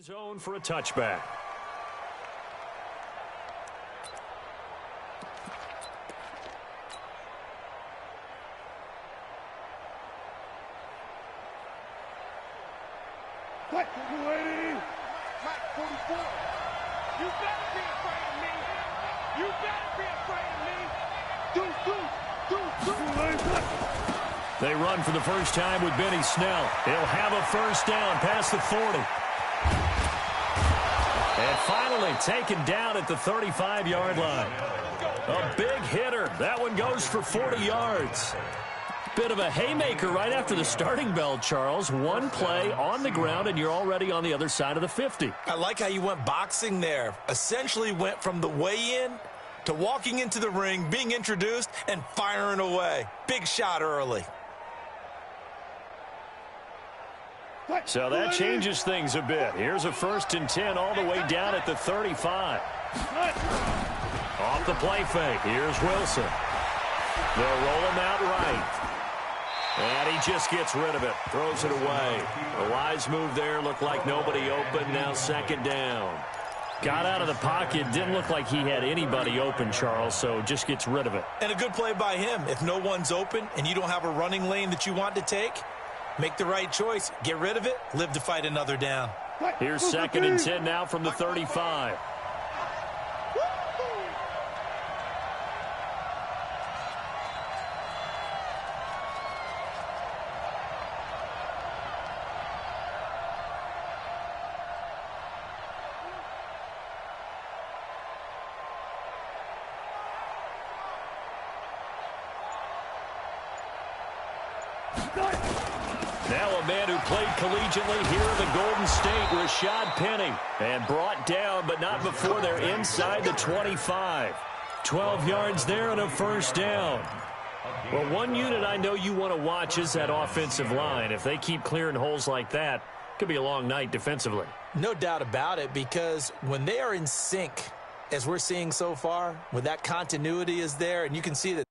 Zone for a touchback. Mike 44. You better be afraid of me. You better be afraid of me. They run for the first time with Benny Snell. He'll have a first down past the 40. And finally taken down at the 35-yard line. A big hitter. That one goes for 40 yards. Bit of a haymaker right after the starting bell, Charles. One play on the ground, and you're already on the other side of the 50. I like how you went boxing there. Essentially went from the weigh-in to walking into the ring, being introduced, and firing away. Big shot early. So that changes things a bit. Here's a 1st and 10 all the way down at the 35. Off the play fake. Here's Wilson. They'll roll him out right. And he just gets rid of it. Throws it away. A wise move there. Looked like nobody open. Now 2nd down. Got out of the pocket. Didn't look like he had anybody open, Charles, so just gets rid of it. And a good play by him. If no one's open and you don't have a running lane that you want to take, make the right choice. Get rid of it. Live to fight another down. Here's 2nd and 10 now from the 35. Now a man who played collegiately here in the Golden State, Rashad Penny. And brought down, but not before they're inside the 25. 12 yards there and a first down. Well, one unit I know you want to watch is that offensive line. If they keep clearing holes like that, it could be a long night defensively. No doubt about it, because when they are in sync, as we're seeing so far, when that continuity is there, and you can see that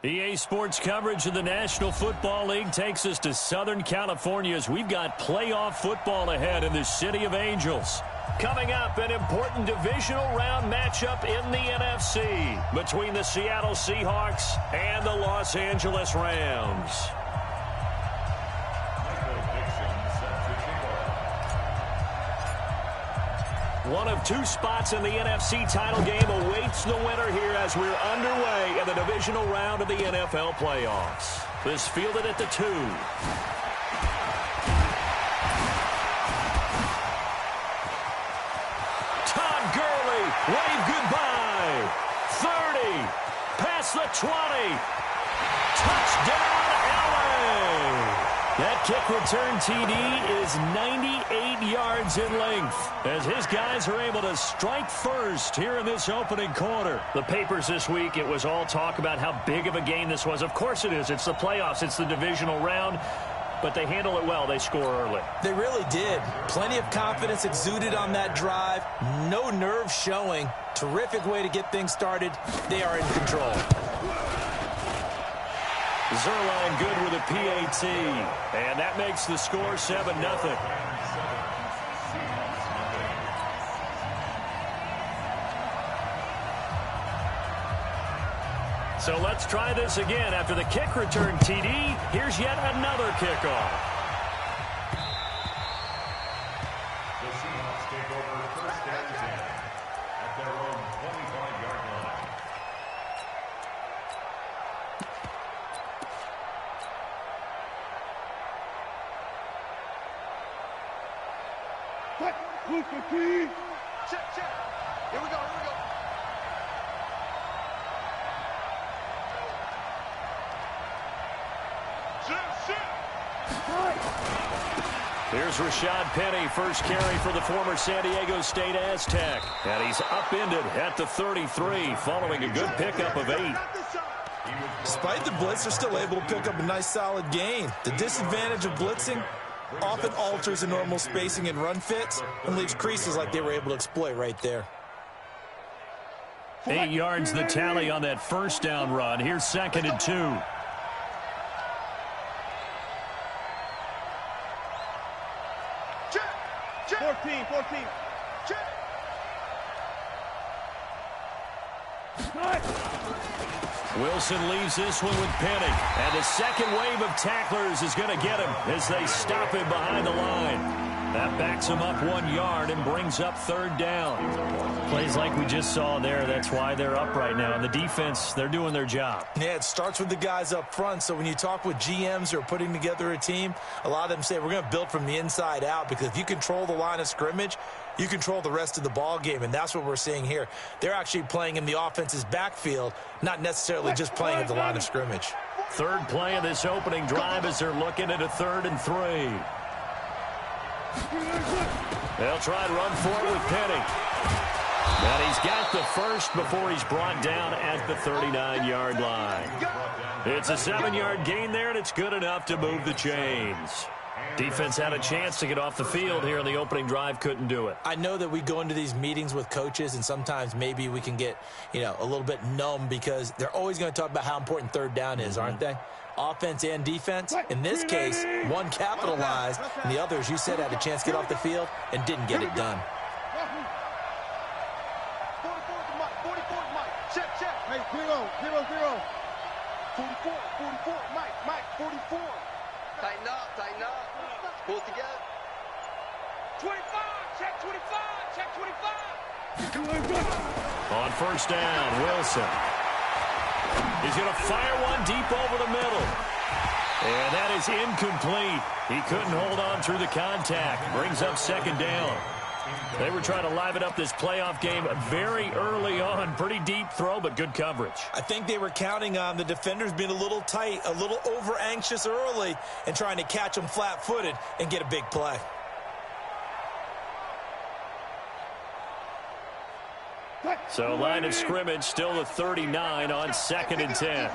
EA Sports coverage of the National Football League takes us to Southern California as we've got playoff football ahead in the City of Angels. Coming up, an important divisional round matchup in the NFC between the Seattle Seahawks and the Los Angeles Rams. One of two spots in the NFC title game awaits the winner here as we're underway in the divisional round of the NFL playoffs. This fielded at the 2. Todd Gurley, wave goodbye. 30, past the 20. Touchdown, LA! That kick return TD is 98 yards in length as his guys are able to strike first here in this opening quarter. The papers this week, it was all talk about how big of a game this was. Of course it is. It's the playoffs. It's the divisional round. But they handle it well. They score early. They really did. Plenty of confidence exuded on that drive. No nerve showing. Terrific way to get things started. They are in control. Zerline good with a PAT, and that makes the score 7-0. So let's try this again. After the kick return TD, here's yet another kickoff. The Seahawks take over first and 10 at their own 25-yard line. Check, check. Here we go, here we go. Here's Rashad Penny, first carry for the former San Diego State Aztec. And he's upended at the 33 following a good pickup of 8. Despite the blitz, they're still able to pick up a nice solid gain. The disadvantage of blitzing often alters the normal spacing and run fits and leaves creases like they were able to exploit right there. 8 yards the tally on that first down run. Here's 2nd and 2. Check, check. 14. Check. Wilson leaves this one with Penny. And the second wave of tacklers is going to get him as they stop him behind the line. That backs him up 1 yard and brings up 3rd down. Plays like we just saw there. That's why they're up right now. And the defense, they're doing their job. Yeah, it starts with the guys up front. So when you talk with GMs who are putting together a team, a lot of them say we're going to build from the inside out, because if you control the line of scrimmage, you control the rest of the ball game, and that's what we're seeing here. They're actually playing in the offense's backfield, not necessarily just playing at the line of scrimmage. Third play of this opening drive as they're looking at a 3rd and 3. They'll try and run for it with Penny. And he's got the first before he's brought down at the 39-yard line. It's a 7-yard gain there, and it's good enough to move the chains. Defense had a chance to get off the field here in the opening drive, couldn't do it. I know that we go into these meetings with coaches, and sometimes maybe we can get, a little bit numb, because they're always going to talk about how important 3rd down is, aren't they? Offense and defense. In this case, one capitalized, and the other, as you said, had a chance to get off the field and didn't get it done. 44, Mike. Check. Hey, 0. 44, Mike, 44. Tighten up. Pull it together. 25, check 25. On first down, Wilson. He's going to fire one deep over the middle. And that is incomplete. He couldn't hold on through the contact. Brings up 2nd down. They were trying to liven up this playoff game very early on. Pretty deep throw, but good coverage. I think they were counting on the defenders being a little tight, a little over-anxious early, and trying to catch them flat-footed and get a big play. So line of scrimmage still the 39 on 2nd and 10.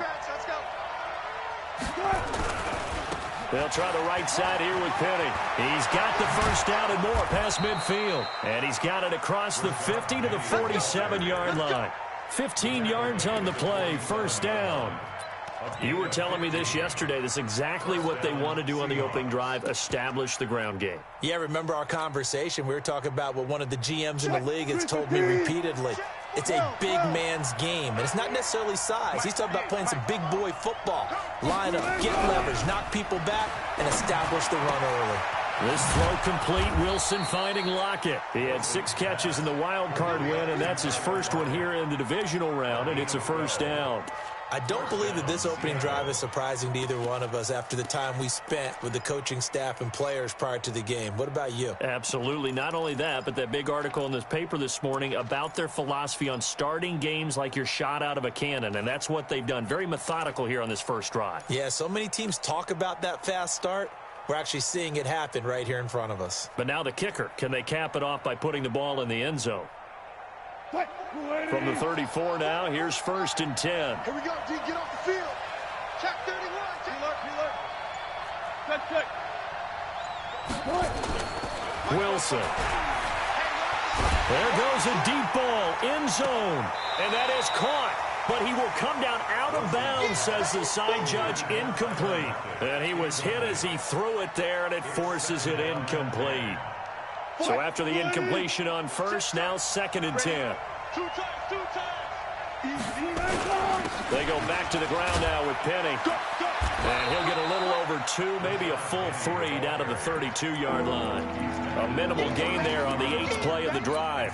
They'll try the right side here with Penny. He's got the first down and more past midfield. And he's got it across the 50 to the 47-yard line. 15 yards on the play, first down. You were telling me this yesterday. That's exactly what they want to do on the opening drive, establish the ground game. Yeah, remember our conversation? We were talking about what one of the GMs in the league has told me repeatedly. It's a big man's game, and it's not necessarily size. He's talking about playing some big boy football. Line up, get leverage, knock people back, and establish the run early. This throw complete. Wilson finding Lockett. He had 6 catches in the wild card win, and that's his first one here in the divisional round, and it's a first down. I don't believe that this opening drive is surprising to either one of us after the time we spent with the coaching staff and players prior to the game. What about you? Absolutely. Not only that, but that big article in this paper this morning about their philosophy on starting games like you're shot out of a cannon, and that's what they've done. Very methodical here on this first drive. Yeah, so many teams talk about that fast start. We're actually seeing it happen right here in front of us. But now the kicker. Can they cap it off by putting the ball in the end zone? From the 34 now, here's 1st and 10. Here we go, D, get off the field. Check 31. Check. Wilson. There goes a deep ball, end zone. And that is caught. But he will come down out of bounds, says the side judge, incomplete. And he was hit as he threw it there, and it forces it incomplete. So after the incompletion on first, now 2nd and 10. Two times. They go back to the ground now with Penny. And he'll get a little over 2, maybe a full 3 down to the 32-yard line. A minimal gain there on the 8th play of the drive.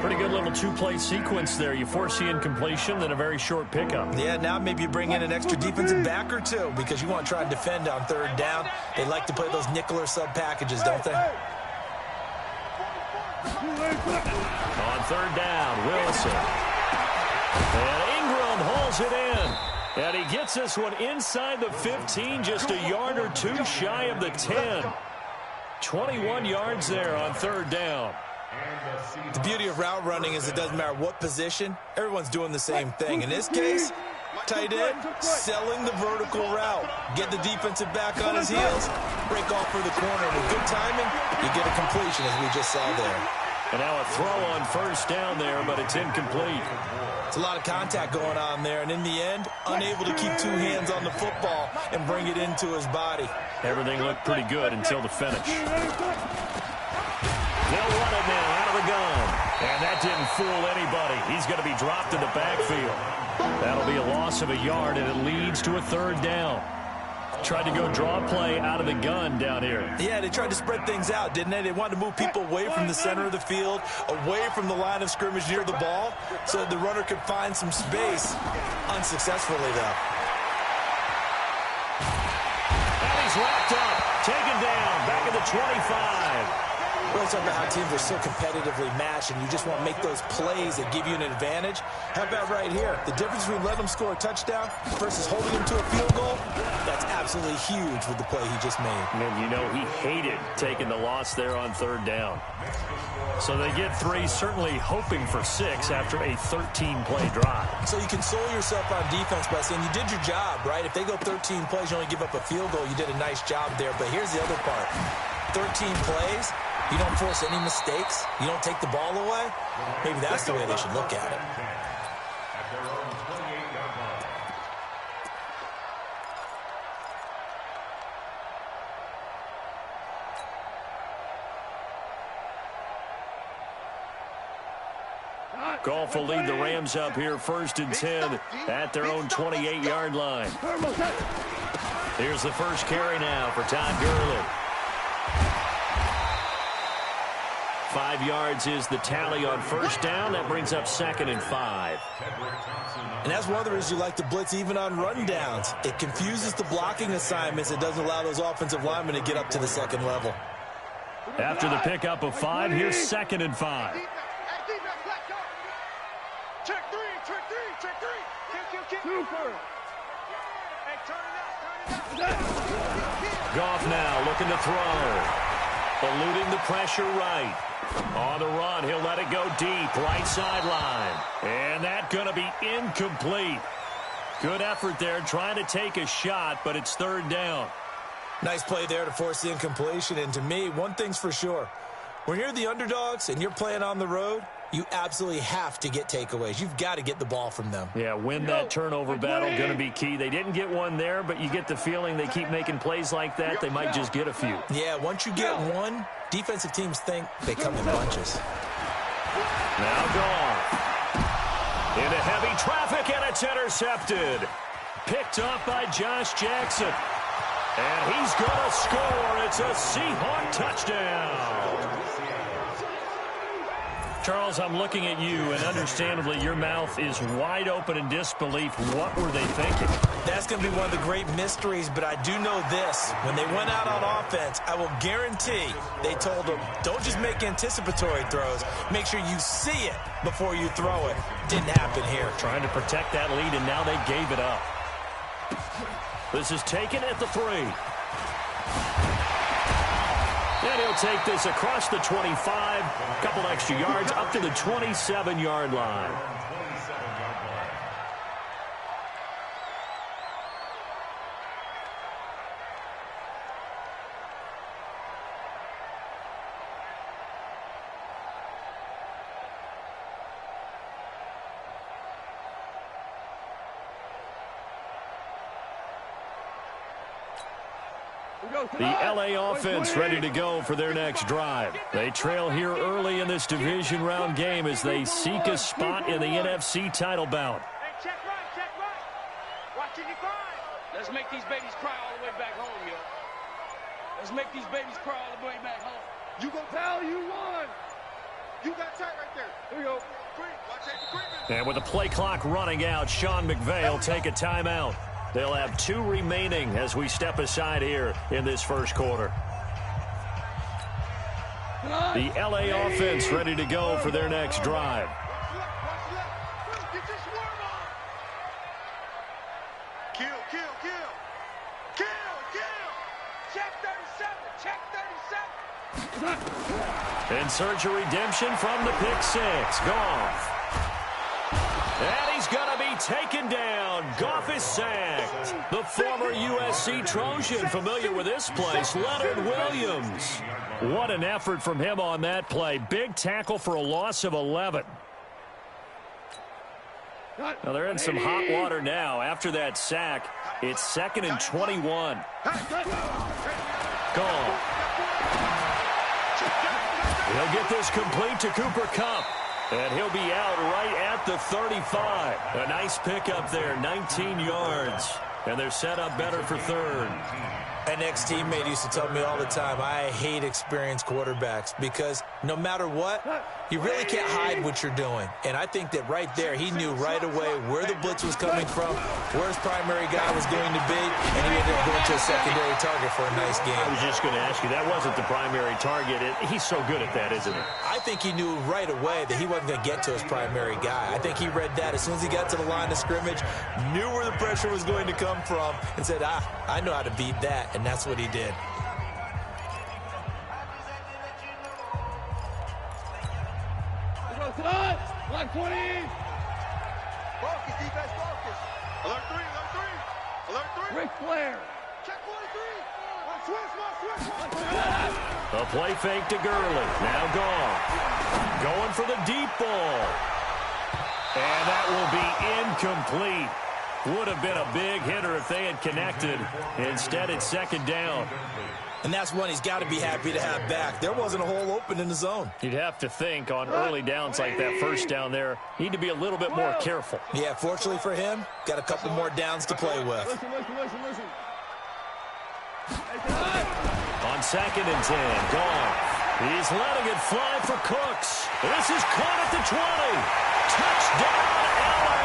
Pretty good little 2-play sequence there. You force the incompletion, then a very short pickup. Yeah, now maybe you bring in an extra defensive back or 2 because you want to try and defend on 3rd down. They like to play those nickel or sub packages, don't they? On 3rd down, Wilson. And Ingram hauls it in. And he gets this one inside the 15, just a yard or 2 shy of the 10. 21 yards there on 3rd down. The beauty of route running is it doesn't matter what position. Everyone's doing the same thing. In this case, tight end, selling the vertical route. Get the defensive back on his heels, break off for the corner. With good timing, you get a completion, as we just saw there. And now a throw on 1st down there, but it's incomplete. It's a lot of contact going on there, and in the end, unable to keep 2 hands on the football and bring it into his body. Everything looked pretty good until the finish. They'll run it now out of the gun. And that didn't fool anybody. He's going to be dropped in the backfield. That'll be a loss of a yard, and it leads to a 3rd down. Tried to go draw play out of the gun down here. Yeah, they tried to spread things out, didn't they? They wanted to move people away from the center of the field, away from the line of scrimmage near the ball, so that the runner could find some space. Unsuccessfully, though. And he's wrapped up, taken down, back at the 25. We're talking about how teams are so competitively matched, and you just want to make those plays that give you an advantage. How about right here? The difference between letting them score a touchdown versus holding them to a field goal, that's absolutely huge with the play he just made. And you know he hated taking the loss there on 3rd down. So they get 3, certainly hoping for 6 after a 13-play drive. So you console yourself on defense by saying you did your job, right? If they go 13 plays, you only give up a field goal, you did a nice job there. But here's the other part. 13 plays, you don't force any mistakes, you don't take the ball away. Maybe that's the way they should look at it. Goff will lead the Rams up here 1st and 10 at their own 28-yard line. Here's the first carry now for Todd Gurley. 5 yards is the tally on 1st down. That brings up 2nd and 5. And that's one of the reasons you like to blitz even on rundowns. It confuses the blocking assignments. It doesn't allow those offensive linemen to get up to the 2nd level. After the pickup of 5, here's 2nd and 5. Check 3. Super. Hey, turn it out. Goff now looking to throw. Eluding the pressure right. On the run, he'll let it go deep, right sideline. And that's going to be incomplete. Good effort there, trying to take a shot, but it's 3rd down. Nice play there to force the incompletion. And to me, one thing's for sure. When you're the underdogs and you're playing on the road, you absolutely have to get takeaways. You've got to get the ball from them. Yeah, win that turnover battle, going to be key. They didn't get one there, but you get the feeling they keep making plays like that, they might just get a few. Yeah, once you get one, defensive teams think they come in bunches. Now gone. Into heavy traffic, and it's intercepted. Picked up by Josh Jackson. And he's going to score. It's a Seahawk touchdown. Charles, I'm looking at you, and understandably, your mouth is wide open in disbelief. What were they thinking? That's going to be one of the great mysteries, but I do know this. When they went out on offense, I will guarantee they told them, don't just make anticipatory throws. Make sure you see it before you throw it. Didn't happen here. Trying to protect that lead, and now they gave it up. This is taken at the 3. And he'll take this across the 25, a couple extra yards, up to the 27-yard line. The LA offense ready to go for their next drive. They trail here early in this division round game as they seek a spot in the NFC title bout. Hey, check right. Watching you cry. Let's make these babies cry all the way back home, yo. Let's make these babies cry all the way back home. You go tell you won. You got tight right there. Here we go. Watch it. And with the play clock running out, Sean McVay will take a timeout. They'll have 2 remaining as we step aside here in this first quarter. The LA offense ready to go for their next drive. Get your swarm on. Kill. Check 37. In search of redemption from the pick 6. Goff. And he's going to be taken down. Goff is sacked. The former USC Trojan, familiar with this place, Leonard Williams. What an effort from him on that play. Big tackle for a loss of 11. Now they're in some hot water now. After that sack, it's 2nd and 21. Goff. He'll get this complete to Cooper Kupp. And he'll be out right at the 35. A nice pickup there, 19 yards. And they're set up better for 3rd. An ex-teammate used to tell me all the time, I hate experienced quarterbacks because no matter what, you really can't hide what you're doing. And I think that right there, he knew right away where the blitz was coming from, where his primary guy was going to be, and he ended up going to a secondary target for a nice game. I was just going to ask you, that wasn't the primary target. He's so good at that, isn't he? I think he knew right away that he wasn't going to get to his primary guy. I think he read that as soon as he got to the line of scrimmage, knew where the pressure was going to come from, and said, I know how to beat that. And that's what he did. Line 20. Focus, defense, focus. Alert 3. Ric Flair. Check 43. Switch. A play fake to Gurley. Now gone. Going for the deep ball. And that will be incomplete. Would have been a big hitter if they had connected. Instead, it's 2nd down. And that's one he's got to be happy to have back. There wasn't a hole open in the zone. You'd have to think on early downs like that, first down there, need to be a little bit more careful. Yeah, fortunately for him, got a couple more downs to play with. Listen. On 2nd and 10, gone. He's letting it fly for Cooks. This is caught at the 20. Touchdown, LA!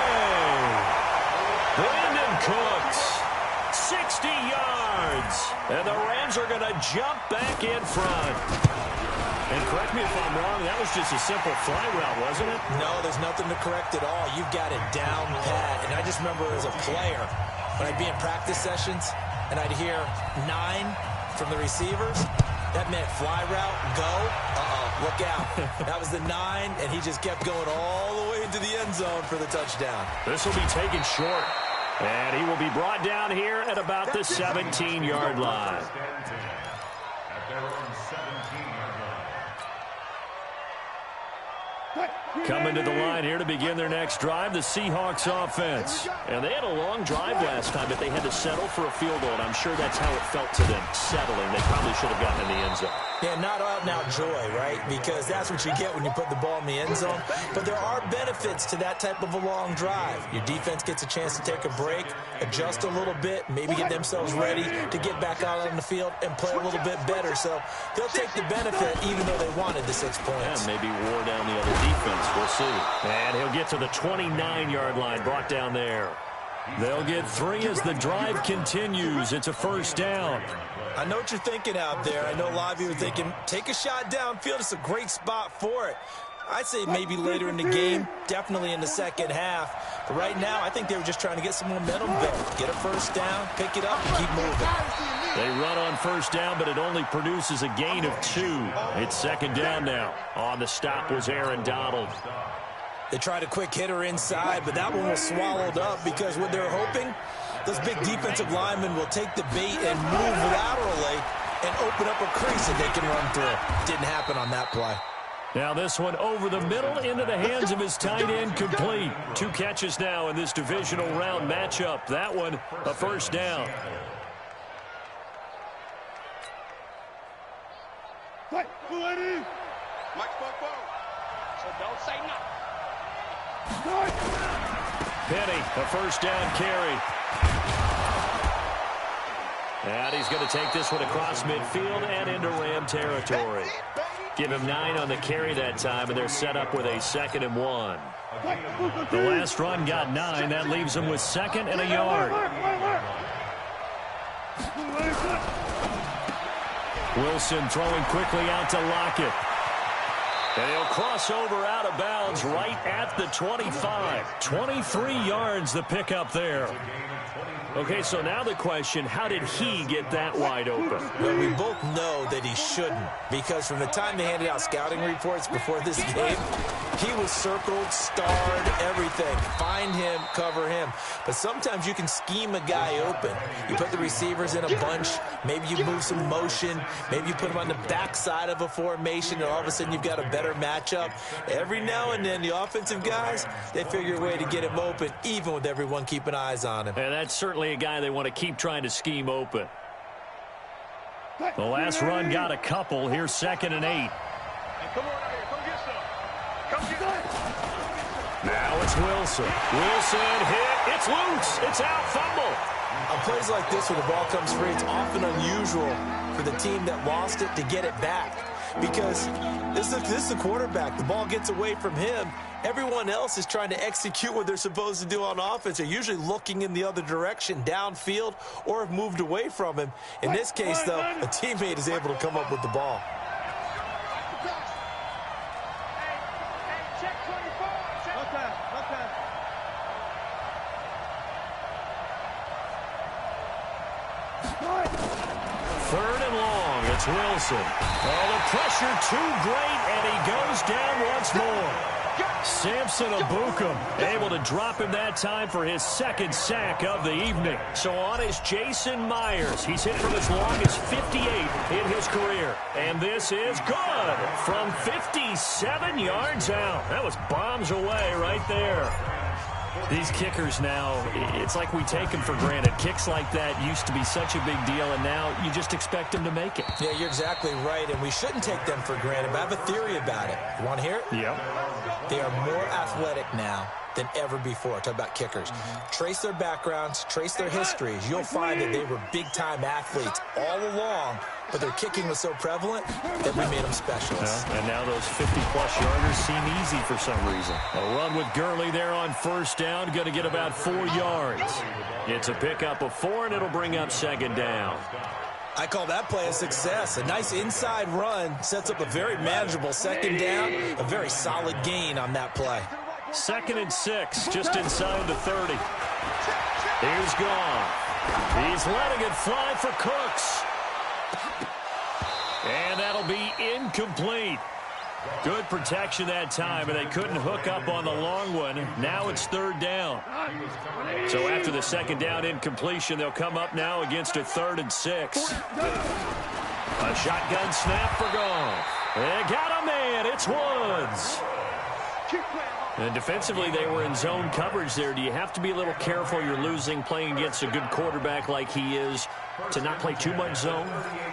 Brandon Cooks, 60 yards. And the Rams are going to jump back in front. And correct me if I'm wrong, that was just a simple fly route, wasn't it? No, there's nothing to correct at all. You've got it down pat. And I just remember as a player, when I'd be in practice sessions, and I'd hear 9 from the receivers, that meant fly route, go, look out. That was the 9, and he just kept going all the way into the end zone for the touchdown. This will be taken short. And he will be brought down here at about the 17-yard line. At their own 17-yard line. Coming to the line here to begin their next drive, the Seahawks offense. And they had a long drive last time, but they had to settle for a field goal, and I'm sure that's how it felt to them, settling. They probably should have gotten in the end zone. Yeah, not out-and-out joy, right? Because that's what you get when you put the ball in the end zone. But there are benefits to that type of a long drive. Your defense gets a chance to take a break, adjust a little bit, maybe get themselves ready to get back out on the field and play a little bit better. So they'll take the benefit even though they wanted the 6 points. And maybe wore down the other defense. We'll see. And he'll get to the 29-yard line, brought down there. They'll get 3 as the drive continues. It's a first down. I know what you're thinking out there. I know a lot of you are thinking, take a shot downfield. It's a great spot for it. I'd say maybe later in the game, definitely in the second half. But right now, I think they were just trying to get some momentum built. Get a first down, pick it up, and keep moving. They run on first down, but it only produces a gain of 2. It's second down now. On the stop was Aaron Donald. They tried a quick hitter inside, but that one was swallowed up because what they're hoping, those big defensive linemen will take the bait and move laterally and open up a crease that they can run through. Didn't happen on that play. Now this one over the middle into the hands of his tight end, complete. 2 catches now in this divisional round matchup. That one a first down. Mike, So don't say nothing. Penny, a first down carry. And he's going to take this one across midfield and into Ram territory. Give him 9 on the carry that time, and they're set up with a 2nd and 1. The last run got 9. That leaves them with 2nd and a yard. Wilson throwing quickly out to Lockett. And he'll cross over out of bounds right at the 25. 23 yards the pickup there. Okay, so now the question, how did he get that wide open? Well, we both know that he shouldn't, because from the time they handed out scouting reports before this game, he was circled, starred, everything. Find him, cover him. But sometimes you can scheme a guy open. You put the receivers in a bunch. Maybe you move some motion. Maybe you put them on the backside of a formation, and all of a sudden you've got a better matchup. Every now and then, the offensive guys, they figure a way to get him open, even with everyone keeping eyes on him. And that's certainly a guy they want to keep trying to scheme open. The last run got a couple. Here's 2nd and 8. Hey, come on out here. Come get some. Come get some. Now it's Wilson. Wilson hit. It's loose. It's out. Fumble. On plays like this where the ball comes free, it's often unusual for the team that lost it to get it back. Because this is the quarterback. The ball gets away from him. Everyone else is trying to execute what they're supposed to do on offense. They're usually looking in the other direction, downfield, or have moved away from him. In this case, though, a teammate is able to come up with the ball. Hey, check 24. Check. Okay. Third and long. It's Wilson. Oh, the pressure too great, and he goes down once more. Samson Abukum able to drop him that time for his 2nd sack of the evening. So on is Jason Myers. He's hit from as long as 58 in his career. And this is good from 57 yards out. That was bombs away right there. These kickers now, it's like we take them for granted. Kicks like that used to be such a big deal, and now you just expect them to make it. Yeah, you're exactly right, and we shouldn't take them for granted, but I have a theory about it. You want to hear it? Yep. They are more athletic now than ever before. Talk about kickers. Trace their backgrounds, trace their histories. You'll find that they were big-time athletes all along, but their kicking was so prevalent that we made them specialists. And now those 50-plus yarders seem easy for some reason. A run with Gurley there on first down, going to get about 4 yards. It's a pickup of 4, and it'll bring up 2nd down. I call that play a success. A nice inside run sets up a very manageable 2nd down, a very solid gain on that play. 2nd and 6, just inside the 30. Here's gone. He's letting it fly for Cooks. And that'll be incomplete. Good protection that time, and they couldn't hook up on the long one. Now it's 3rd down. So after the 2nd down incompletion, they'll come up now against a 3rd and 6. A shotgun snap for Goff. They got a man. It's Woods. And defensively, they were in zone coverage there. Do you have to be a little careful? You're losing playing against a good quarterback like he is to not play too much zone?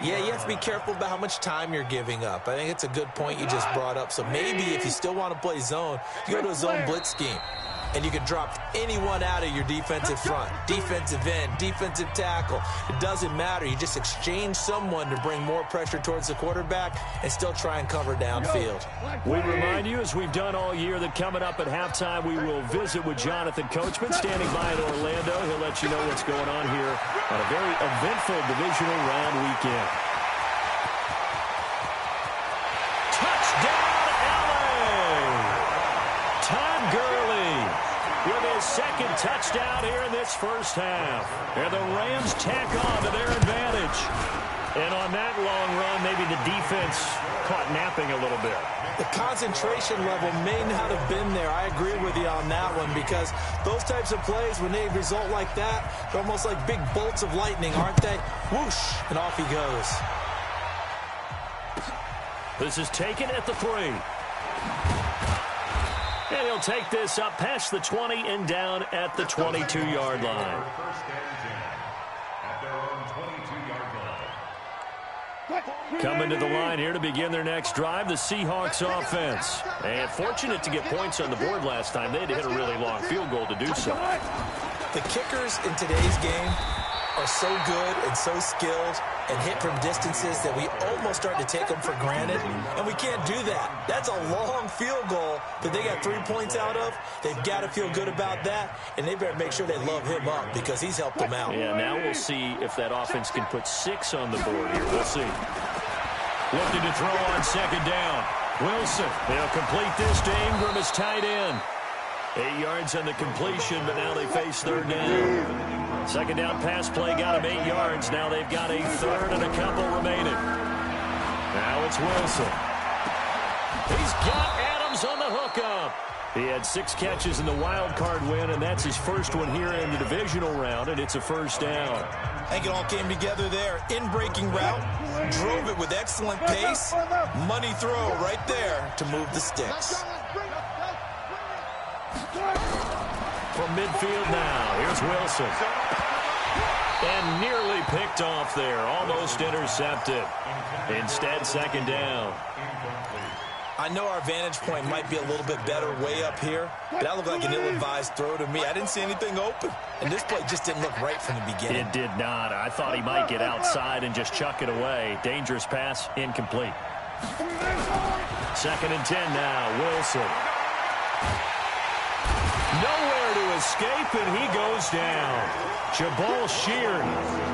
Yeah, you have to be careful about how much time you're giving up. I think it's a good point you just brought up. So maybe if you still want to play zone, you go to a zone blitz scheme. And you can drop anyone out of your defensive front, defensive end, defensive tackle. It doesn't matter. You just exchange someone to bring more pressure towards the quarterback and still try and cover downfield. We remind you, as we've done all year, that coming up at halftime, we will visit with Jonathan Coachman standing by in Orlando. He'll let you know what's going on here on a very eventful divisional round weekend. Touchdown, LA! Todd Gurley with his second touchdown here in this first half. And the Rams tack on to their advantage. And on that long run, maybe the defense caught napping a little bit. The concentration level may not have been there. I agree with you on that one because those types of plays, when they result like that, they're almost like big bolts of lightning, aren't they? Whoosh, and off he goes. This is taken at the 3. And he'll take this up past the 20 and down at the 22-yard line. Coming to the line here to begin their next drive, the Seahawks offense. And fortunate to get points on the board last time. They had to hit a really long field goal to do so. The kickers in today's game are so good and so skilled and hit from distances that we almost start to take them for granted, and we can't do that. That's a long field goal that they got 3 points out of. They've got to feel good about that, and they better make sure they love him up because he's helped them out. Yeah, now we'll see if that offense can put 6 on the board here. We'll see. Looking to throw on second down. Wilson, they'll complete this to Ingram as tight end. 8 yards on the completion, but now they face third down. Second down pass play got him 8 yards. Now they've got a third and a couple remaining. Now it's Wilson. He's got Adams on the hookup. He had 6 catches in the wild card win, and that's his first one here in the divisional round, and it's a first down. I think it all came together there. In-breaking route, drove it with excellent pace. Money throw right there to move the sticks. From midfield now, here's Wilson. And nearly picked off there, almost intercepted. Instead, second down. I know our vantage point might be a little bit better way up here, but that looked like an ill-advised throw to me. I didn't see anything open, and this play just didn't look right from the beginning. It did not. I thought he might get outside and just chuck it away. Dangerous pass, incomplete. Second and 10 now, Wilson. Nowhere to escape, and he goes down. Jabal Sheard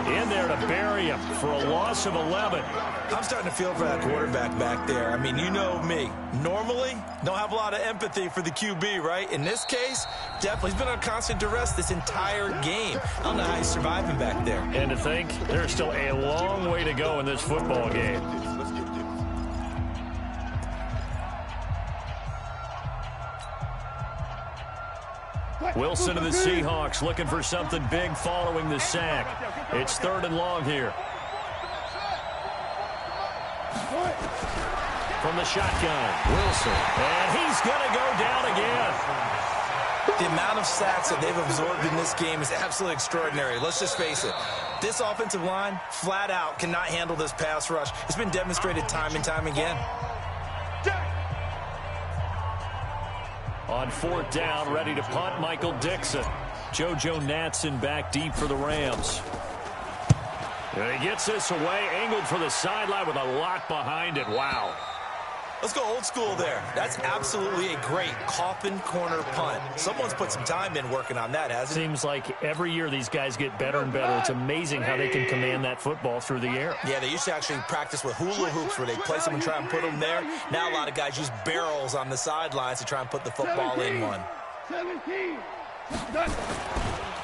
in there to bury him for a loss of 11. I'm starting to feel for that quarterback back there. I mean, you know me. Normally, don't have a lot of empathy for the QB, right? In this case, definitely. He's been under constant duress this entire game. I don't know how he's surviving back there. And to think, there's still a long way to go in this football game. Wilson of the Seahawks looking for something big following the sack. It's third and long here. From the shotgun, Wilson. And he's going to go down again. The amount of sacks that they've absorbed in this game is absolutely extraordinary. Let's just face it. This offensive line, flat out, cannot handle this pass rush. It's been demonstrated time and time again. On fourth down, ready to punt, Michael Dixon. JoJo Natson back deep for the Rams. And he gets this away, angled for the sideline with a lot behind it. Wow. Let's go old school there. That's absolutely a great coffin corner punt. Someone's put some time in working on that, hasn't it? Seems like every year these guys get better and better. It's amazing how they can command that football through the air. Yeah, they used to actually practice with hula hoops where they place them and try and put them there. Now a lot of guys use barrels on the sidelines to try and put the football in one. 17.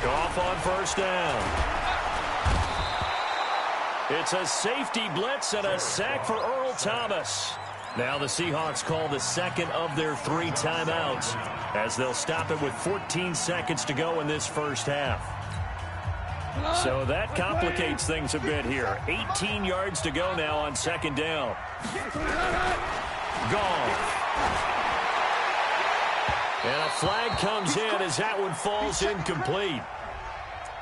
Goff on first down. It's a safety blitz and a sack for Earl Thomas. Now the Seahawks call the second of their 3 timeouts as they'll stop it with 14 seconds to go in this first half. So that complicates things a bit here. 18 yards to go now on second down. Goff. And a flag comes in as that one falls incomplete.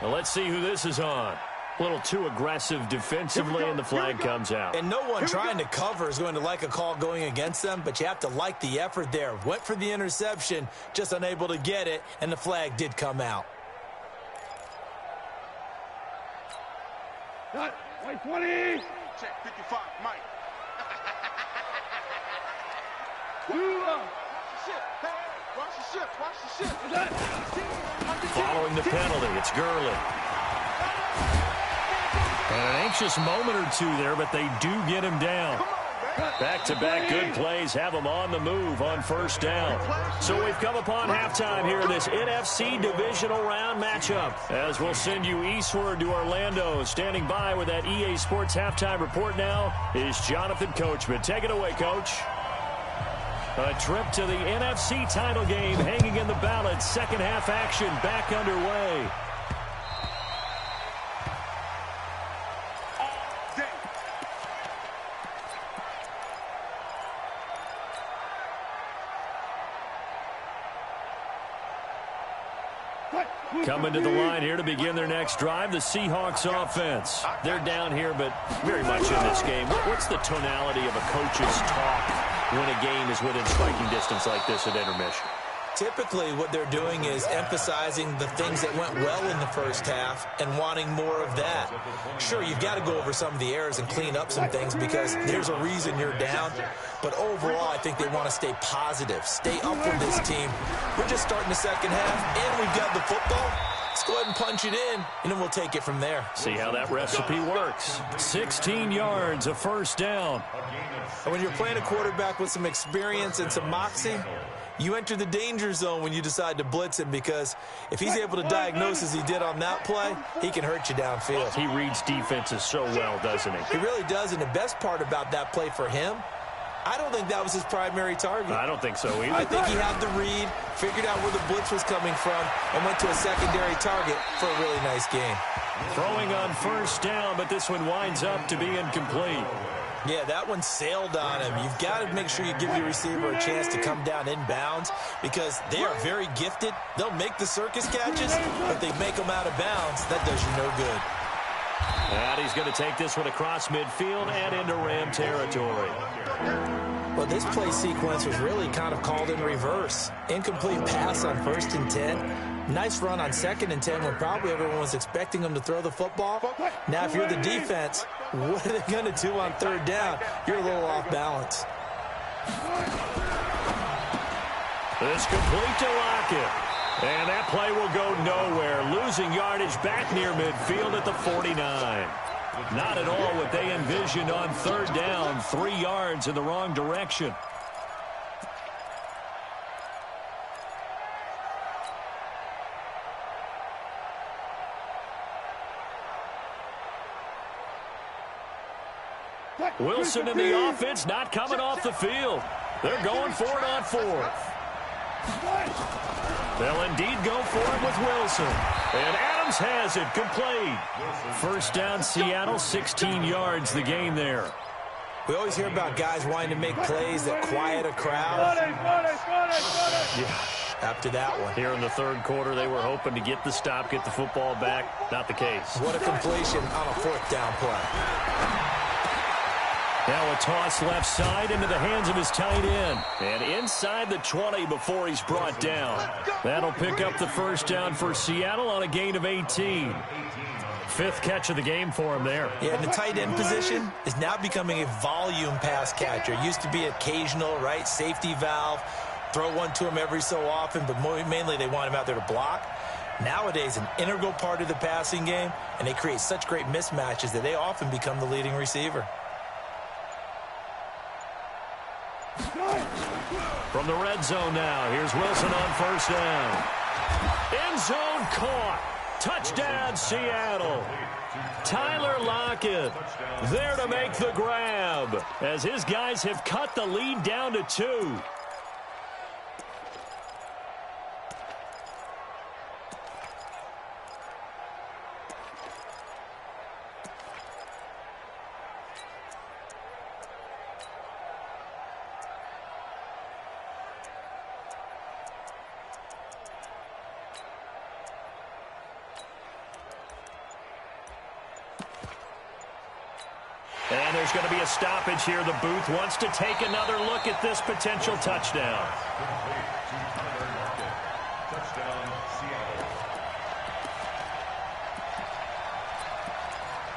Now let's see who this is on. A little too aggressive defensively, and the flag comes out. And no one trying to cover is going to like a call going against them, but you have to like the effort there. Went for the interception, just unable to get it, and the flag did come out. Wait, 20. Check 55, Mike. Watch the ship. Watch the ship. Following the penalty, it's Gurley. And an anxious moment or two there, but they do get him down. Back-to-back good plays have them on the move on first down. So we've come upon halftime here in this NFC divisional round matchup. As we'll send you eastward to Orlando. Standing by with that EA Sports halftime report now is Jonathan Coachman. Take it away, Coach. A trip to the NFC title game hanging in the balance. Second half action back underway. Coming to the line here to begin their next drive, the Seahawks offense. They're down here, but very much in this game. What's the tonality of a coach's talk when a game is within striking distance like this at intermission? Typically, what they're doing is emphasizing the things that went well in the first half and wanting more of that. Sure, you've got to go over some of the errors and clean up some things because there's a reason you're down. But overall, I think they want to stay positive, stay up with this team. We're just starting the second half, and we've got the football. Let's go ahead and punch it in, and then we'll take it from there. See how that recipe works. 16 yards, a first down. And when you're playing a quarterback with some experience and some moxie, you enter the danger zone when you decide to blitz him because if he's able to diagnose as he did on that play, he can hurt you downfield. He reads defenses so well, doesn't he? He really does, and the best part about that play for him, I don't think that was his primary target. I don't think so either. I think he had the read, figured out where the blitz was coming from, and went to a secondary target for a really nice game. Throwing on first down, but this one winds up to be incomplete. Yeah, that one sailed on him. You've got to make sure you give your receiver a chance to come down inbounds because they are very gifted. They'll make the circus catches, but they make them out of bounds. That does you no good. And he's going to take this one across midfield and into Ram territory. Well, this play sequence was really kind of called in reverse. Incomplete pass on 1st and 10. Nice run on 2nd and 10 when probably everyone was expecting him to throw the football. Now, if you're the defense, what are they going to do on 3rd down? You're a little off balance. It's complete to Lockett. And that play will go nowhere. Losing yardage back near midfield at the 49. Not at all what they envisioned on 3rd down. 3 yards in the wrong direction. Wilson in the offense not coming off the field. They're going for it on 4th. They'll indeed go for it with Wilson. And Adams has it complete. First down, Seattle, 16 yards the game there. We always hear about guys wanting to make plays that quiet a crowd. Yeah, after that one. Here in the 3rd quarter, they were hoping to get the stop, get the football back. Not the case. What a completion on a 4th down play. Now a toss left side into the hands of his tight end. And inside the 20 before he's brought down. That'll pick up the first down for Seattle on a gain of 18. 5th catch of the game for him there. Yeah, and the tight end position is now becoming a volume pass catcher. It used to be occasional, right? Safety valve. Throw one to him every so often, but mainly they want him out there to block. Nowadays, an integral part of the passing game, and they create such great mismatches that they often become the leading receiver. From the red zone now, here's Wilson on first down. End zone caught. Touchdown, Seattle. Tyler Lockett there to make the grab as his guys have cut the lead down to 2. there's going to be a stoppage here. The booth wants to take another look at this potential touchdown.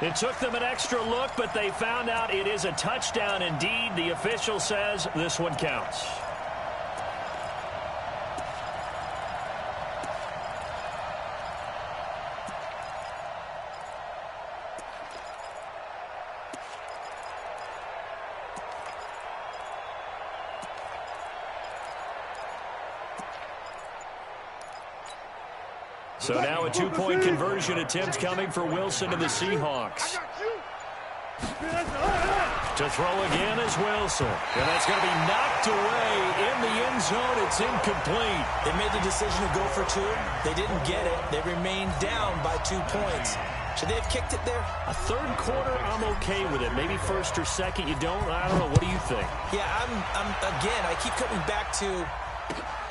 It took them an extra look, but they found out it is a touchdown indeed. The official says this one counts. So now a two-point conversion attempt coming for Wilson and the Seahawks. To throw again is Wilson. And that's going to be knocked away in the end zone. It's incomplete. They made the decision to go for two. They didn't get it. They remained down by 2 points. Should they have kicked it there? A third quarter, I'm okay with it. Maybe first or second, you don't. I don't know. What do you think? Yeah, again, I keep coming back to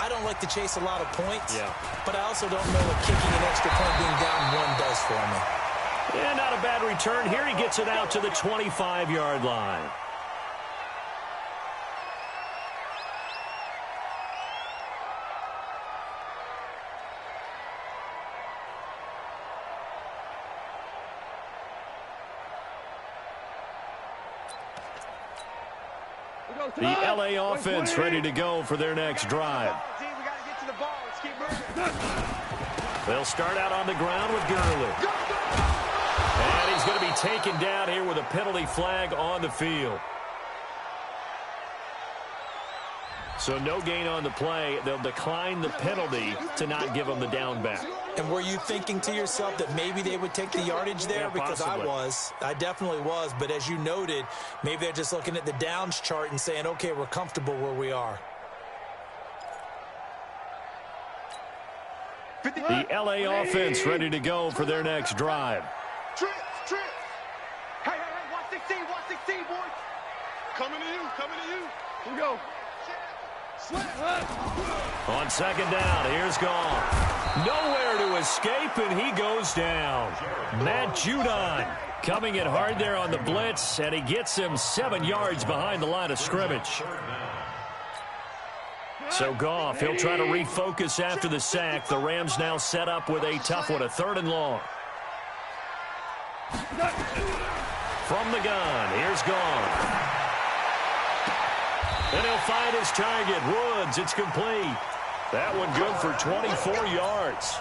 I don't like to chase a lot of points, but I also don't know what kicking an extra point being down 1 does for me. Yeah, not a bad return. Here he gets it out to the 25-yard line. The LA offense ready to go for their next drive. They'll start out on the ground with Gurley. And he's going to be taken down here with a penalty flag on the field. So no gain on the play. They'll decline the penalty to not give them the down back. And were you thinking to yourself that maybe they would take the yardage there? Yeah, because I definitely was. But as you noted, maybe they're just looking at the downs chart and saying, okay, we're comfortable where we are. The LA offense ready to go for their next drive. Trips. Hey, watch 16, boys. Coming to you. Here we go. On second down, here's Goff. Nowhere to escape, and he goes down. Matt Judon coming in hard there on the blitz, and he gets him 7 yards behind the line of scrimmage. So Goff, he'll try to refocus after the sack. The Rams now set up with a tough one, a 3rd and long. From the gun, here's Goff. And he'll find his target, Woods. It's complete. That one good for 24 yards.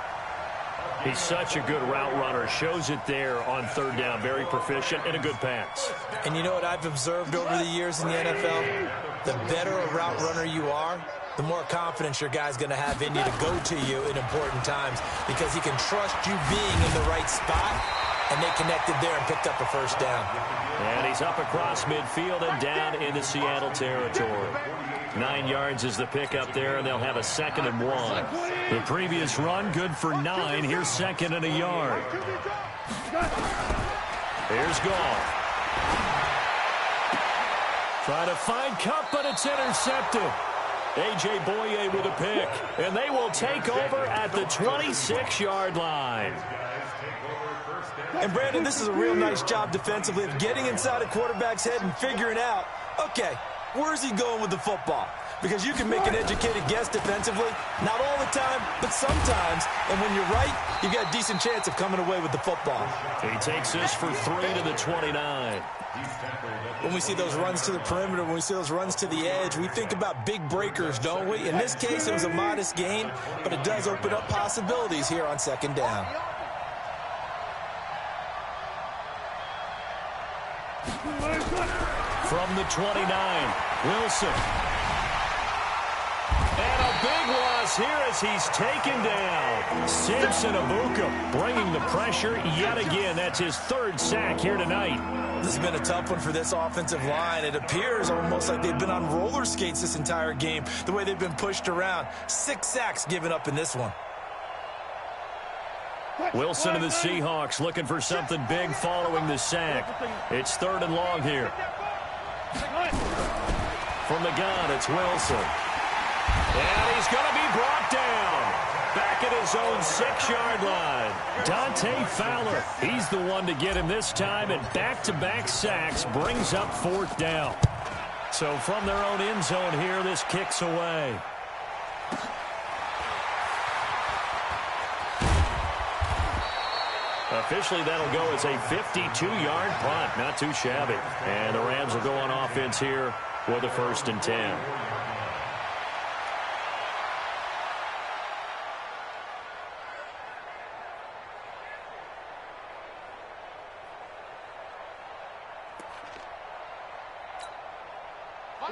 He's such a good route runner. Shows it there on 3rd down. Very proficient and a good pass. And you know what I've observed over the years in the NFL? The better a route runner you are, the more confidence your guy's going to have in you to go to you in important times because he can trust you being in the right spot, and they connected there and picked up a 1st down. And he's up across midfield and down into Seattle territory. 9 yards is the pickup there, and they'll have a 2nd and 1. The previous run, good for 9. Here's 2nd and a yard. Here's Goff. Trying to find Kupp, but it's intercepted. A.J. Boye with a pick, and they will take over at the 26-yard line. And, Brandon, this is a real nice job defensively of getting inside a quarterback's head and figuring out, okay, where's he going with the football? Because you can make an educated guess defensively, not all the time, but sometimes. And when you're right, you've got a decent chance of coming away with the football. He takes this for 3 to the 29. When we see those runs to the perimeter, when we see those runs to the edge, we think about big breakers, don't we? In this case, it was a modest gain, but it does open up possibilities here on 2nd down. From the 29, Wilson. And a big loss here as he's taken down. Samson Abuka bringing the pressure yet again. That's his 3rd sack here tonight. This has been a tough one for this offensive line. It appears almost like they've been on roller skates this entire game, the way they've been pushed around. 6 sacks given up in this one. Wilson and the Seahawks looking for something big following the sack. It's 3rd and long here. From the gun, it's Wilson. And he's going to be brought down. Back at his his own 6-yard line. Dante Fowler, he's the one to get him this time, and back-to-back sacks brings up 4th down. So from their own end zone here, this kicks away. Officially, that'll go as a 52-yard punt. Not too shabby. And the Rams will go on offense here with a 1st and 10.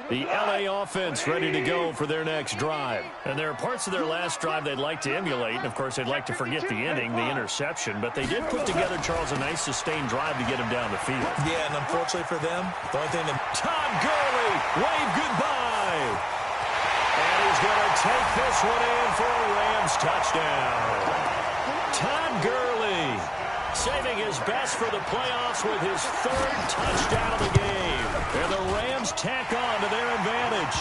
The LA offense ready to go for their next drive. And there are parts of their last drive they'd like to emulate. And, of course, they'd like to forget the ending, the interception. But they did put together, Charles, a nice sustained drive to get him down the field. Yeah, and unfortunately for them, the only thing that... Todd Gurley, wave goodbye. And he's going to take this one in for a Rams touchdown. Todd Gurley saving his best for the playoffs with his 3rd touchdown of the game. And the Rams tack on to their advantage.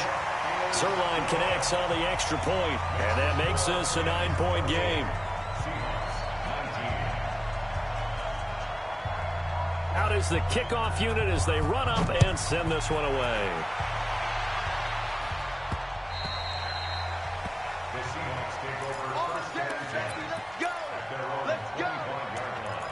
Zerline connects on the extra point, and that makes this a 9-point game. Out is the kickoff unit as they run up and send this one away. The Seahawks take over 1st and 10 Let's go. at their own Let's go. 25-yard line.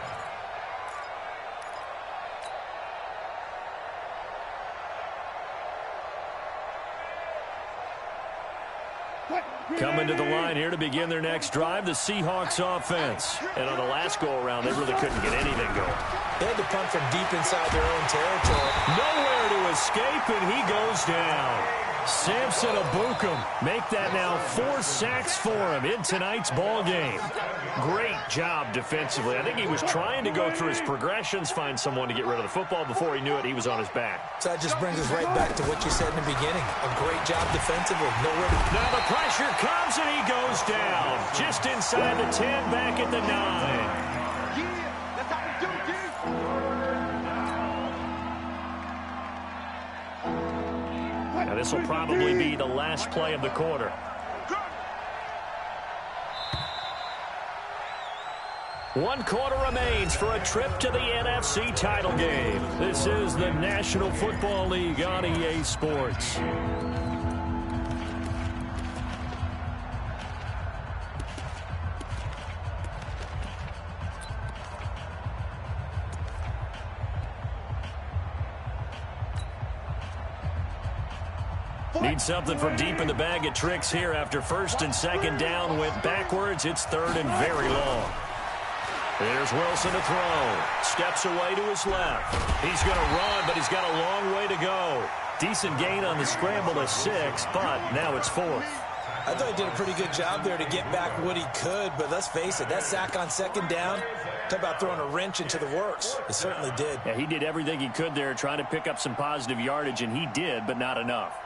Coming to the line here to begin their next drive, the Seahawks offense. And on the last go-around, they really couldn't get anything going. They had to punt from deep inside their own territory. Nowhere to escape, and he goes down. Samson Abukum make that now 4 sacks for him in tonight's ball game. Great job defensively. I think he was trying to go through his progressions, find someone to get rid of the football. Before he knew it, he was on his back. So that just brings us right back to what you said in the beginning. A great job defensively. Nowhere to... Now the pressure comes, and he goes down. Just inside the 10, back at the 9. Yeah, that's how we do it, yeah. Now this will probably be the last play of the quarter. One quarter remains for a trip to the NFC title game. This is the National Football League on EA Sports. Need something from deep in the bag of tricks here after 1st and 2nd down went backwards. It's 3rd and very long. There's Wilson to throw. Steps away to his left. He's going to run, but he's got a long way to go. Decent gain on the scramble to 6, but now it's 4th. I thought he did a pretty good job there to get back what he could, but let's face it, that sack on 2nd down, talk about throwing a wrench into the works. It certainly did. Yeah, he did everything he could there, trying to pick up some positive yardage, and he did, but not enough.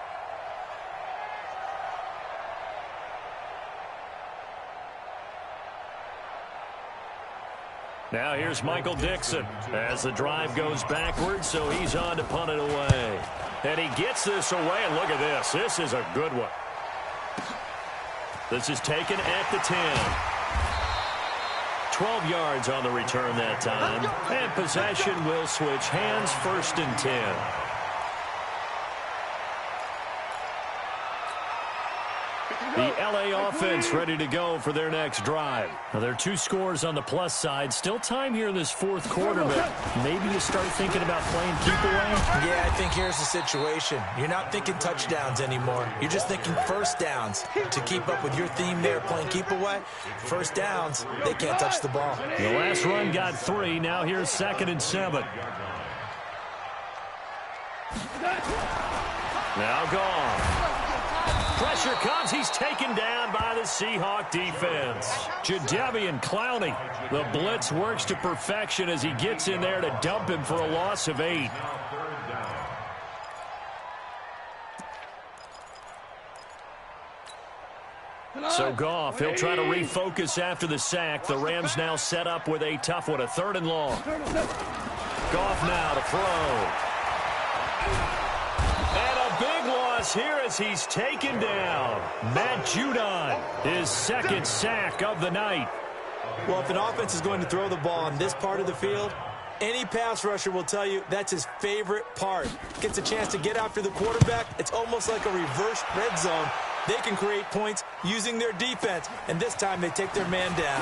Now here's Michael Dixon as the drive goes backwards, so he's on to punt it away. And he gets this away, and look at this. This is a good one. This is taken at the 10. 12 yards on the return that time. And possession will switch hands, 1st and 10. The LA offense ready to go for their next drive. Now, there are 2 scores on the plus side. Still time here in this 4th quarter, but maybe you start thinking about playing keep away? Yeah, I think here's the situation. You're not thinking touchdowns anymore. You're just thinking 1st downs. To keep up with your theme there, playing keep away, 1st downs, they can't touch the ball. The last run got 3. Now here's 2nd and 7. Now gone. Pressure comes. He's taken down by the Seahawk defense. Jadeveon Clowney. The blitz works to perfection as he gets in there to dump him for a loss of 8. So Goff, he'll try to refocus after the sack. The Rams now set up with a tough one, a 3rd and long. Goff now to throw. And a big one across here as he's taken down. Matt Judon, his second sack of the night. Well, if an offense is going to throw the ball on this part of the field, any pass rusher will tell you that's his favorite part. Gets a chance to get after the quarterback. It's almost like a reverse red zone. They can create points using their defense, and this time they take their man down.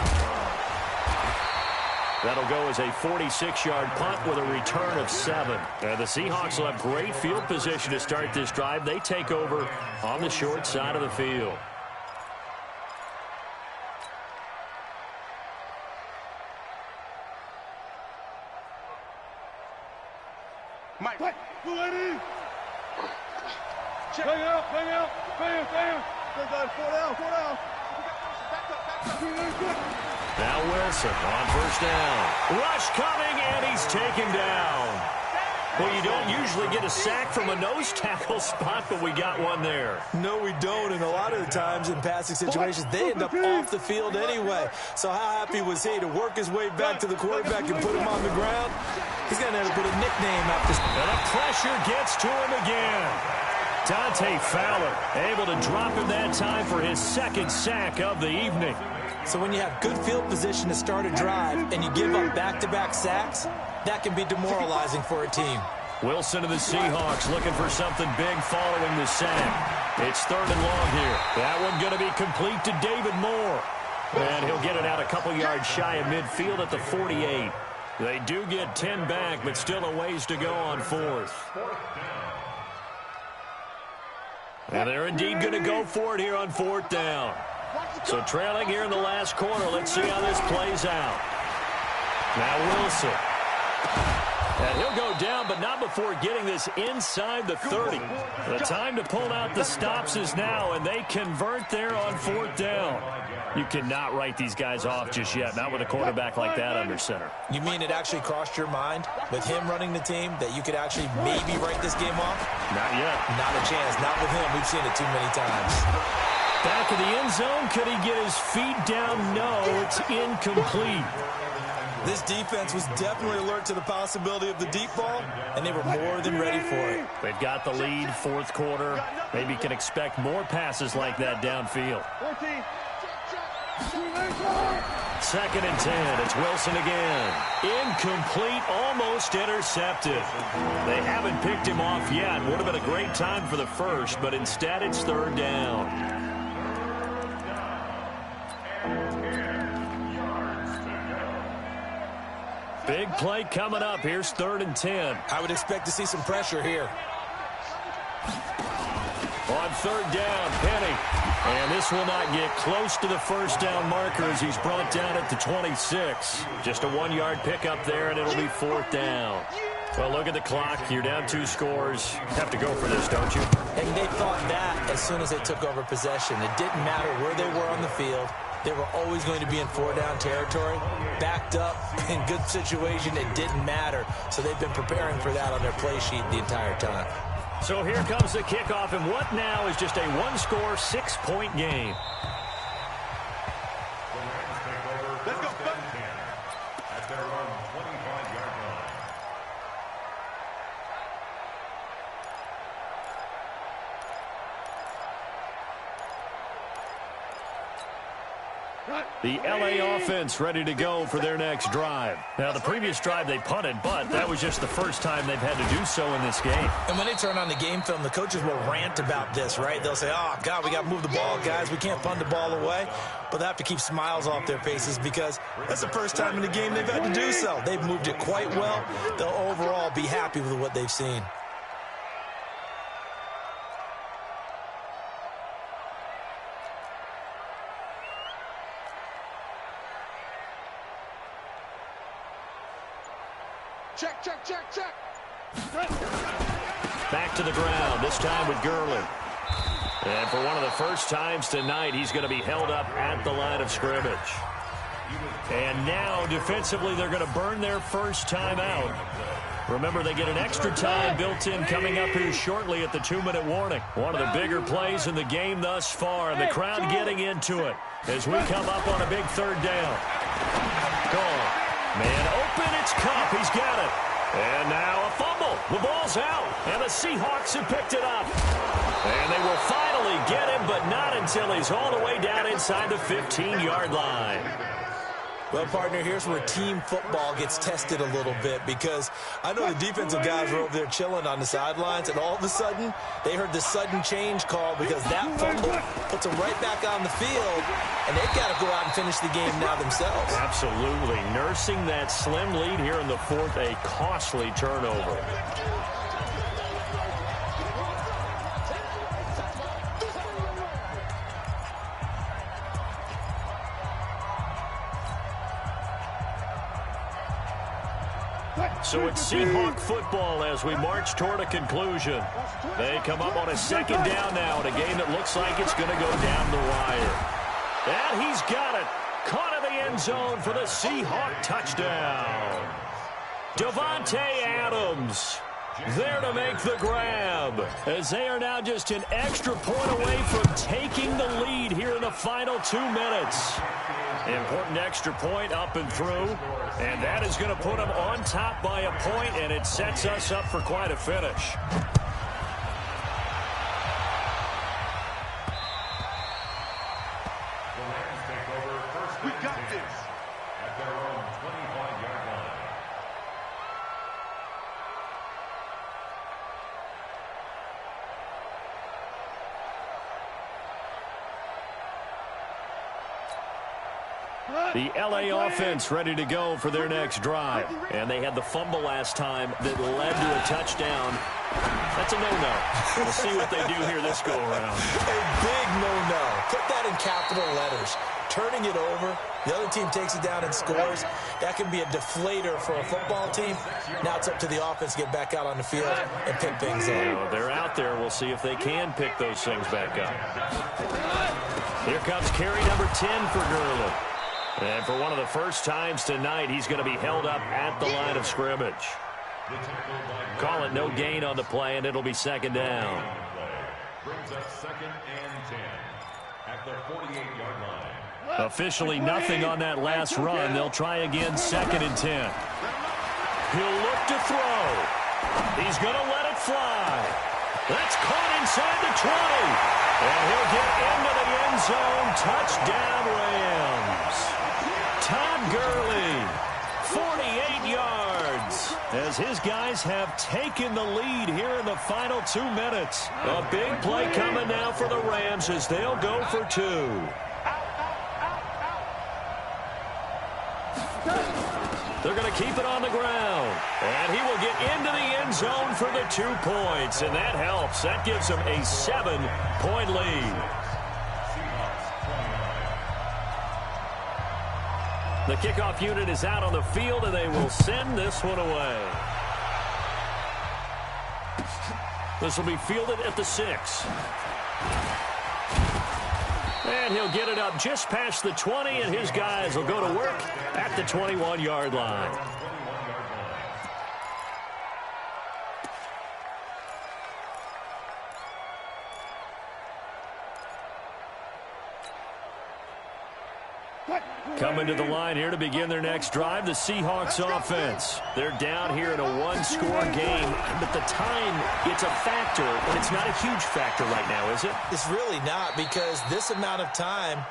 That'll go as a 46-yard punt with a return of 7. The Seahawks will have great field position to start this drive. They take over on the short side of the field. Mike. Ready. Check. Bang out. Bam. Four down. Now Wilson on first down. Rush coming, and he's taken down. Well, you don't usually get a sack from a nose tackle spot, but we got one there. No, we don't, and a lot of the times in passing situations, they end up off the field anyway. So how happy was he to work his way back to the quarterback and put him on the ground? He's going to have to put a nickname after. And the pressure gets to him again. Dante Fowler able to drop him that time for his second sack of the evening. So when you have good field position to start a drive and you give up back-to-back sacks, that can be demoralizing for a team. Wilson and the Seahawks looking for something big following the sack. It's 3rd and long here. That one going to be complete to David Moore. And he'll get it out a couple yards shy of midfield at the 48. They do get 10 back, but still a ways to go on 4th. And they're indeed going to go for it here on 4th down. So trailing here in the last quarter. Let's see how this plays out. Now Wilson. And he'll go down, but not before getting this inside the 30. The time to pull out the stops is now, and they convert there on 4th down. You cannot write these guys off just yet, not with a quarterback like that under center. You mean it actually crossed your mind with him running the team that you could actually maybe write this game off? Not yet. Not a chance. Not with him. We've seen it too many times. Back of the end zone. Could he get his feet down? No, it's incomplete. This defense was definitely alert to the possibility of the deep ball, and they were more than ready for it. They've got the lead, 4th quarter. Maybe can expect more passes like that downfield. 14. 2nd and 10. It's Wilson again. Incomplete, almost intercepted. They haven't picked him off yet. Would have been a great time for the first, but instead it's 3rd down. Big play coming up. Here's 3rd and 10. I would expect to see some pressure here. On 3rd down, Penny. And this will not get close to the first down marker as he's brought down at the 26. Just a 1-yard pickup there, and it'll be 4th down. Well, look at the clock. You're down 2 scores. Have to go for this, don't you? And they thought that as soon as they took over possession. It didn't matter where they were on the field. They were always going to be in 4-down territory. Backed up, in good situation, it didn't matter. So they've been preparing for that on their play sheet the entire time. So here comes the kickoff, and what now is just a 1-score, 6-point game. Let's go. At their own 25-yard line. The LA offense ready to go for their next drive. Now, the previous drive they punted, but that was just the first time they've had to do so in this game. And when they turn on the game film, the coaches will rant about this, right? They'll say, oh, God, we got to move the ball, guys. We can't punt the ball away. But they have to keep smiles off their faces because that's the first time in the game they've had to do so. They've moved it quite well. They'll overall be happy with what they've seen. Check. Back to the ground, this time with Gurley. And for one of the first times tonight, he's going to be held up at the line of scrimmage. And now, defensively, they're going to burn their first time out. Remember, they get an extra time built in coming up here shortly at the 2-minute warning. One of the bigger plays in the game thus far, and the crowd getting into it as we come up on a big 3rd down. Gone. Man open, it's Cup. He's got it. And now a fumble. The ball's out, and the Seahawks have picked it up. And they will finally get him, but not until he's all the way down inside the 15-yard line. Well, partner, here's where team football gets tested a little bit, because I know the defensive guys were over there chilling on the sidelines, and all of a sudden, they heard the sudden change call because that fumble puts them right back on the field, and they've got to go out and finish the game now themselves. Absolutely. Nursing that slim lead here in the fourth, a costly turnover. So it's Seahawk football as we march toward a conclusion. They come up on a second down now in a game that looks like it's going to go down the wire. And he's got it. Caught in the end zone for the Seahawk touchdown. Davante Adams there to make the grab, as they are now just an extra point away from taking the lead here in the final 2 minutes. Important extra point up and through, and that is going to put them on top by a point, and it sets us up for quite a finish. We got this. At their own 25-yard line. The LA offense ready to go for their next drive. And they had the fumble last time that led to a touchdown. That's a no-no. We'll see what they do here this go-around. A big no-no. Put that in capital letters. Turning it over, the other team takes it down and scores. That can be a deflator for a football team. Now it's up to the offense to get back out on the field and pick things up. Well, they're out there. We'll see if they can pick those things back up. Here comes carry number 10 for Gurley. And for one of the first times tonight, he's going to be held up at the line of scrimmage. Call it no gain on the play, and it'll be second down. Brings us 2nd and 10 at the 48-yard line. Officially nothing on that last run. They'll try again 2nd and 10. He'll look to throw. He's going to let it fly. That's caught inside the 20. And he'll get into the end zone. Touchdown, Rams. Todd Gurley, 48 yards, as his guys have taken the lead here in the final 2 minutes. A big play coming now for the Rams as they'll go for 2. They're going to keep it on the ground. And he will get into the end zone for the 2 points. And that helps. That gives them a 7-point lead. The kickoff unit is out on the field, and they will send this one away. This will be fielded at the 6. And he'll get it up just past the 20, and his guys will go to work at the 21-yard line. Coming to the line here to begin their next drive, the Seahawks offense. They're down here in a one-score game, but the time, it's a factor, but it's not a huge factor right now, is it? It's really not, because this amount of time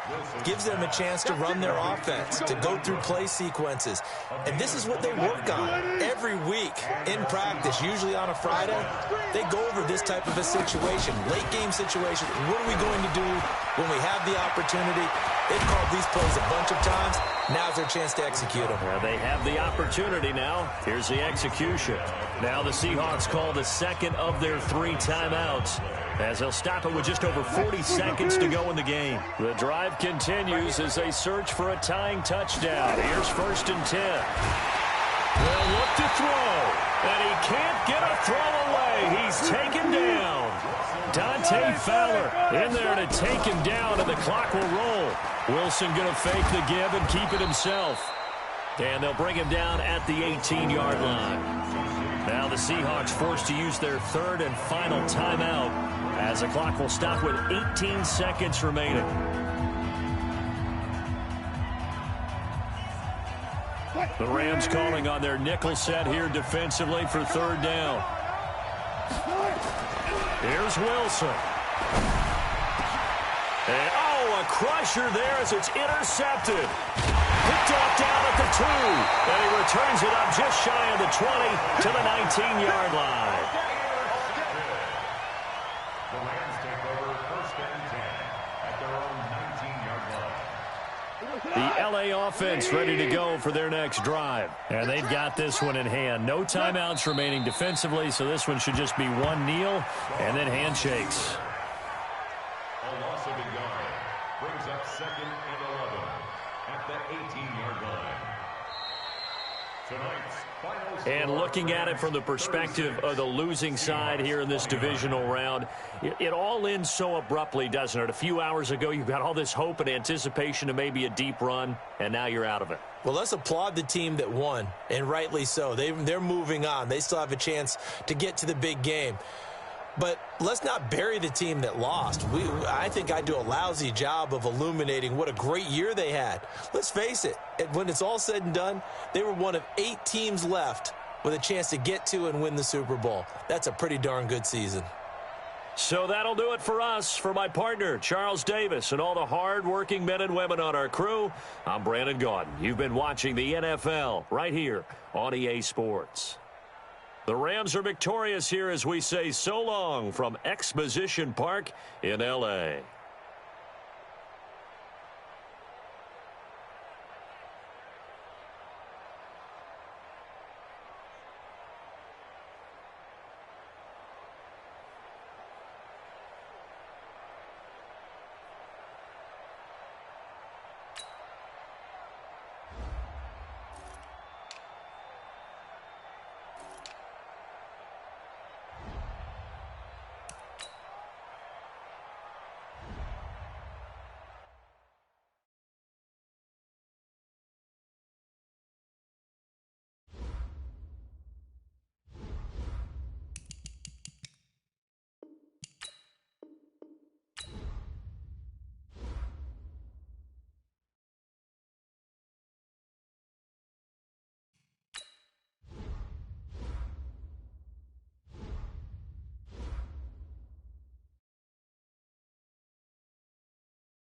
gives them a chance to run their offense, to go through play sequences. And this is what they work on every week in practice, usually on a Friday. They go over this type of a situation, late-game situation. What are we going to do when we have the opportunity? They've called these plays a bunch of times. Now's their chance to execute them. Well, they have the opportunity now. Here's the execution. Now the Seahawks call the second of their 3 timeouts, as they'll stop it with just over 40 seconds to go in the game. The drive continues as they search for a tying touchdown. Here's 1st and 10. They'll look to throw, and he can't get a throw away. He's taken down. Dante Fowler in there to take him down, and the clock will roll. Wilson going to fake the give and keep it himself. And they'll bring him down at the 18-yard line. Now the Seahawks forced to use their 3rd and final timeout, as the clock will stop with 18 seconds remaining. The Rams calling on their nickel set here defensively for 3rd down. Here's Wilson. And, oh, a crusher there as it's intercepted. Picked off down at the 2. And he returns it up just shy of the 20 to the 19-yard line. The Rams take over 1st and 10 at their own 19-yard line. The L.A. offense ready to go for their next drive. And they've got this one in hand. No timeouts remaining defensively, so this one should just be one kneel and then handshakes. A loss of a yard brings up 2nd and 11 at the 18-yard line. Tonight's final score. And looking at it from the perspective of the losing side here in this divisional round, it all ends so abruptly, doesn't it? A few hours ago, you've got all this hope and anticipation of maybe a deep run, and now you're out of it. Well, let's applaud the team that won, and rightly so. They're moving on. They still have a chance to get to the big game. But let's not bury the team that lost. I think I do a lousy job of illuminating what a great year they had. Let's face it, when it's all said and done, they were one of 8 teams left with a chance to get to and win the Super Bowl. That's a pretty darn good season. So that'll do it for us. For my partner, Charles Davis, and all the hard-working men and women on our crew, I'm Brandon Gaudin. You've been watching the NFL right here on EA Sports. The Rams are victorious here as we say so long from Exposition Park in L.A.